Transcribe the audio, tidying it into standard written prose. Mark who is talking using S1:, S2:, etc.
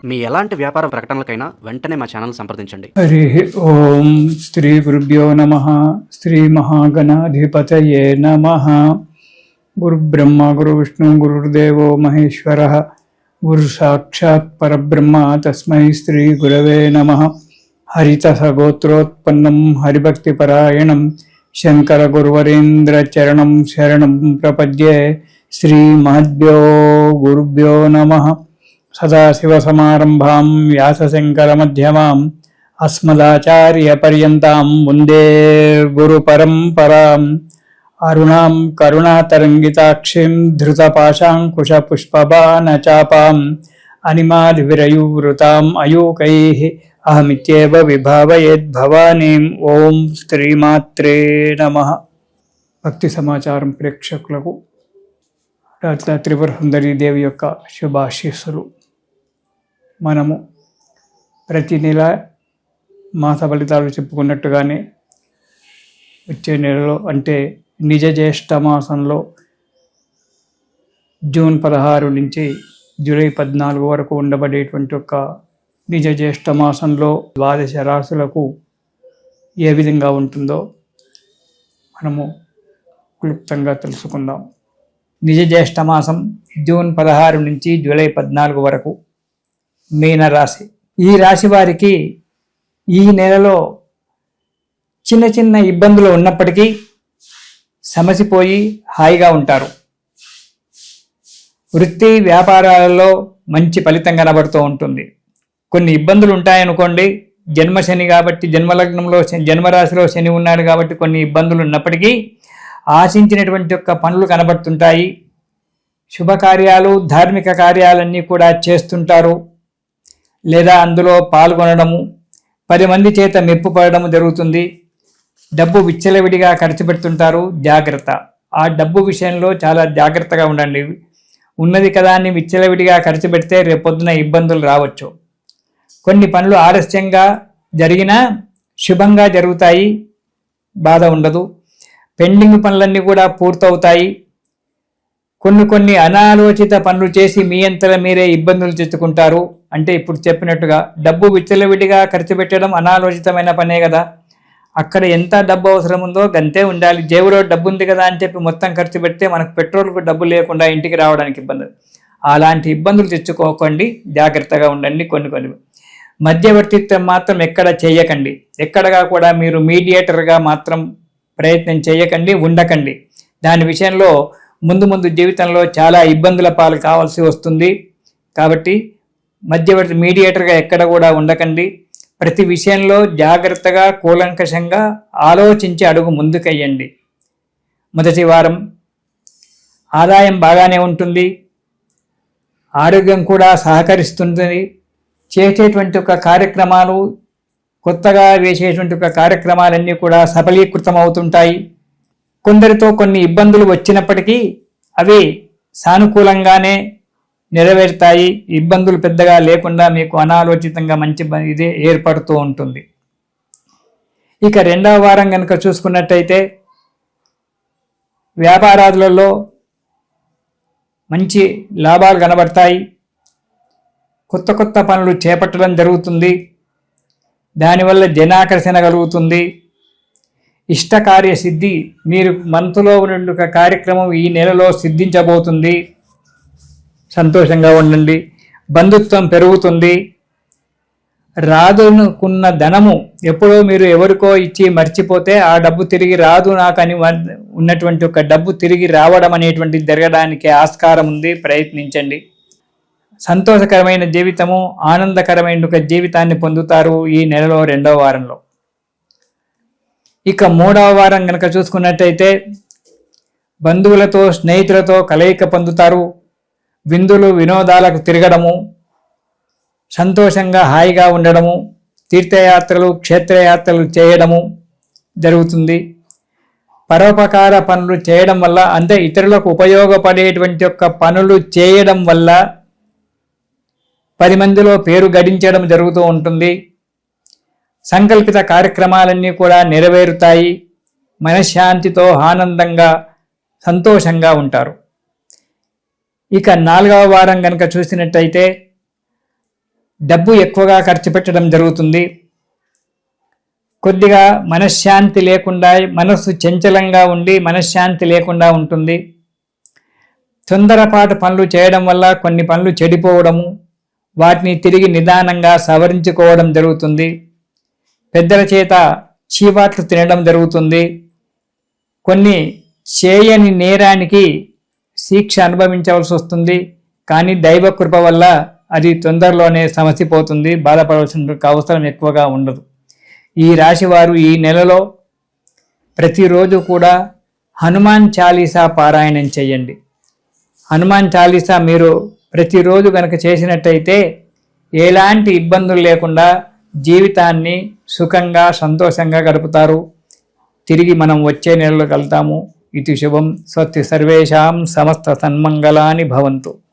S1: మీ ఎలాంటి వ్యాపార ప్రకటనలకైనా వెంటనే మా ఛానల్ సంప్రదించండి.
S2: హరి ఓం శ్రీ గురుభ్యో నమః. శ్రీ మహాగణాధిపతయే నమః. గురు బ్రహ్మ గురు విష్ణు గురుర్దేవో మహేశ్వరః. గురు సాక్షాత్ పరబ్రహ్మ తస్మై శ్రీ గురవే నమః. హరిత సగోత్రోత్పన్నం హరిభక్తిపరాయణం శంకర గురువరేంద్ర చరణం శరణం ప్రపద్యే. శ్రీ మహద్భ్యో గురుభ్యో నమః. సదాశివసమారంభాం వ్యాసశంకరమధ్యమాం అస్మదాచార్యపర్యంతాం వందే గురుపరంపరాం. అరుణాం కరుణాతరంగితాక్షిం ధృతపాశాంకుశపుష్పబాణచాపాం అనిమాదివిరయువృతాం అయూకైః అహమిత్యేవ విభావయేద్భవానీం. ఓం శ్రీమాత్రే నమః. భక్తి సమాచారం ప్రేక్షకులకు రాజా త్రిపుర సుందరీ దేవి యొక్క శుభాశీస్సులు. మనము ప్రతి నెల మాస ఫలితాలు చెప్పుకున్నట్టుగానే వచ్చే నెలలో అంటే నిజ జ్యేష్ఠ మాసంలో జూన్ 16 నుంచి జూలై 14 వరకు ఉండబడేటువంటి ఒక నిజ జ్యేష్ఠ మాసంలో ద్వాదశ రాశులకు ఏ విధంగా ఉంటుందో మనము క్లుప్తంగా తెలుసుకుందాం. నిజ జ్యేష్ఠ మాసం జూన్ 16 నుంచి జూలై 14 వరకు మీనరాశి. ఈ రాశి వారికి ఈ నెలలో చిన్న చిన్న ఇబ్బందులు ఉన్నప్పటికీ సమసిపోయి హాయిగా ఉంటారు. వృత్తి వ్యాపారాలలో మంచి ఫలితం కనబడుతూ ఉంటుంది. కొన్ని ఇబ్బందులు ఉంటాయనుకోండి, జన్మశని కాబట్టి జన్మలగ్నంలో జన్మరాశిలో శని ఉన్నాడు కాబట్టి కొన్ని ఇబ్బందులు ఉన్నప్పటికీ ఆశించినటువంటి యొక్క పనులు కనబడుతుంటాయి. శుభకార్యాలు ధార్మిక కార్యాలన్నీ కూడా చేస్తుంటారు, లేదా అందులో పాల్గొనడము, 10 మంది చేత మెప్పు పడడము జరుగుతుంది. డబ్బు విచ్చలవిడిగా ఖర్చు పెడుతుంటారు, జాగ్రత్త. ఆ డబ్బు విషయంలో చాలా జాగ్రత్తగా ఉండండి. ఉన్నది కదా అని విచ్చలవిడిగా ఖర్చు పెడితే రేపొద్దున ఇబ్బందులు రావచ్చు. కొన్ని పనులు ఆలస్యంగా జరిగినా శుభంగా జరుగుతాయి, బాధ ఉండదు. పెండింగ్ పనులన్నీ కూడా పూర్తవుతాయి. కొన్ని అనాలోచిత పనులు చేసి మీ అంతలో మీరే ఇబ్బందులు తెచ్చుకుంటారు. అంటే ఇప్పుడు చెప్పినట్టుగా డబ్బు విచ్చలవిడిగా ఖర్చు పెట్టడం అనాలోచితమైన పనే కదా. అక్కడ ఎంత డబ్బు అవసరం ఉందో గంతే ఉండాలి. జేబులో డబ్బు ఉంది కదా అని చెప్పి మొత్తం ఖర్చు పెడితే మనకు పెట్రోల్కు డబ్బు లేకుండా ఇంటికి రావడానికి ఇబ్బంది. అలాంటి ఇబ్బందులు తెచ్చుకోకండి, జాగ్రత్తగా ఉండండి. కొన్ని మధ్యవర్తిత్వం మాత్రం ఎక్కడ చేయకండి. ఎక్కడగా కూడా మీరు మీడియేటర్గా మాత్రం ప్రయత్నం చేయకండి, ఉండకండి. దాని విషయంలో ముందు జీవితంలో చాలా ఇబ్బందుల పాలు కావాల్సి వస్తుంది. కాబట్టి మధ్యవర్తి మీడియేటర్గా ఎక్కడ కూడా ఉండకండి. ప్రతి విషయంలో జాగ్రత్తగా కూలంకషంగా ఆలోచించి అడుగు ముందుకెయ్యండి. మొదటి వారం ఆదాయం బాగానే ఉంటుంది, ఆరోగ్యం కూడా సహకరిస్తుంది. చేసేటువంటి ఒక కార్యక్రమాలు, కొత్తగా వేసేటువంటి ఒక కార్యక్రమాలన్నీ కూడా సఫలీకృతం అవుతుంటాయి. కొందరితో కొన్ని ఇబ్బందులు వచ్చినప్పటికీ అవి సానుకూలంగానే నెరవేరుతాయి. ఇబ్బందులు పెద్దగా లేకుండా మీకు అనాలోచితంగా మంచి ఇదే ఏర్పడుతూ ఉంటుంది. ఇక రెండవ వారం కనుక చూసుకున్నట్టయితే వ్యాపారాలలో మంచి లాభాలు కనబడతాయి. కొత్త పనులు చేపట్టడం జరుగుతుంది. దానివల్ల జనాకర్షణ కలుగుతుంది. ఇష్టకార్య సిద్ధి, మీరు మనసులో ఉన్న ఒక కార్యక్రమం ఈ నెలలో సిద్ధించబోతుంది. సంతోషంగా ఉండండి. బంధుత్వం పెరుగుతుంది. రాదునుకున్న ధనము ఎప్పుడో మీరు ఎవరికో ఇచ్చి మర్చిపోతే ఆ డబ్బు తిరిగి రాదు నాకని ఉన్నటువంటి ఒక డబ్బు తిరిగి రావడం అనేటువంటిది జరగడానికి ఆస్కారం ఉంది. ప్రయత్నించండి. సంతోషకరమైన జీవితము, ఆనందకరమైన ఒక జీవితాన్ని పొందుతారు ఈ నెలలో రెండవ వారంలో. ఇక మూడవ వారం కనుక చూసుకున్నట్టయితే బంధువులతో స్నేహితులతో కలయిక పొందుతారు. విందులు వినోదాలకు తిరగడము, సంతోషంగా హాయిగా ఉండడము, తీర్థయాత్రలు క్షేత్రయాత్రలు చేయడము జరుగుతుంది. పరోపకార పనులు చేయడం వల్ల, అంటే ఇతరులకు ఉపయోగపడేటువంటి యొక్క పనులు చేయడం వల్ల 10 మందిలో పేరు గడించడం జరుగుతూ ఉంటుంది. సంకల్పిత కార్యక్రమాలన్నీ కూడా నెరవేరుతాయి. మనశ్శాంతితో ఆనందంగా సంతోషంగా ఉంటారు. ఇక 4వ వారం కనుక చూసినట్టయితే డబ్బు ఎక్కువగా ఖర్చు పెట్టడం జరుగుతుంది. కొద్దిగా మనశ్శాంతి లేకుండా, మనస్సు చంచలంగా ఉండి మనశ్శాంతి లేకుండా ఉంటుంది. తొందరపాటు పనులు చేయడం వల్ల కొన్ని పనులు చెడిపోవడము, వాటిని తిరిగి నిదానంగా సవరించుకోవడం జరుగుతుంది. పెద్దల చేత చీవాట్లు తినడం జరుగుతుంది. కొన్ని చేయని నేరానికి శిక్ష అనుభవించవలసి వస్తుంది. కానీ దైవ కృప వల్ల అది తొందరలోనే సమసిపోతుంది. బాధపడవలసిన అవసరం ఎక్కువగా ఉండదు. ఈ రాశివారు ఈ నెలలో ప్రతిరోజు కూడా హనుమాన్ చాలీసా పారాయణం చేయండి. హనుమాన్ చాలీసా మీరు ప్రతిరోజు కనుక చేసినట్టయితే ఎలాంటి ఇబ్బందులు లేకుండా జీవితాన్ని సుఖంగా సంతోషంగా గడుపుతారు. తిరిగి మనం వచ్చే నెలలో కలుద్దాము. ఇది శుభం. స్వస్తి సర్వేషాం సమస్త సన్మంగళాని భవంతు.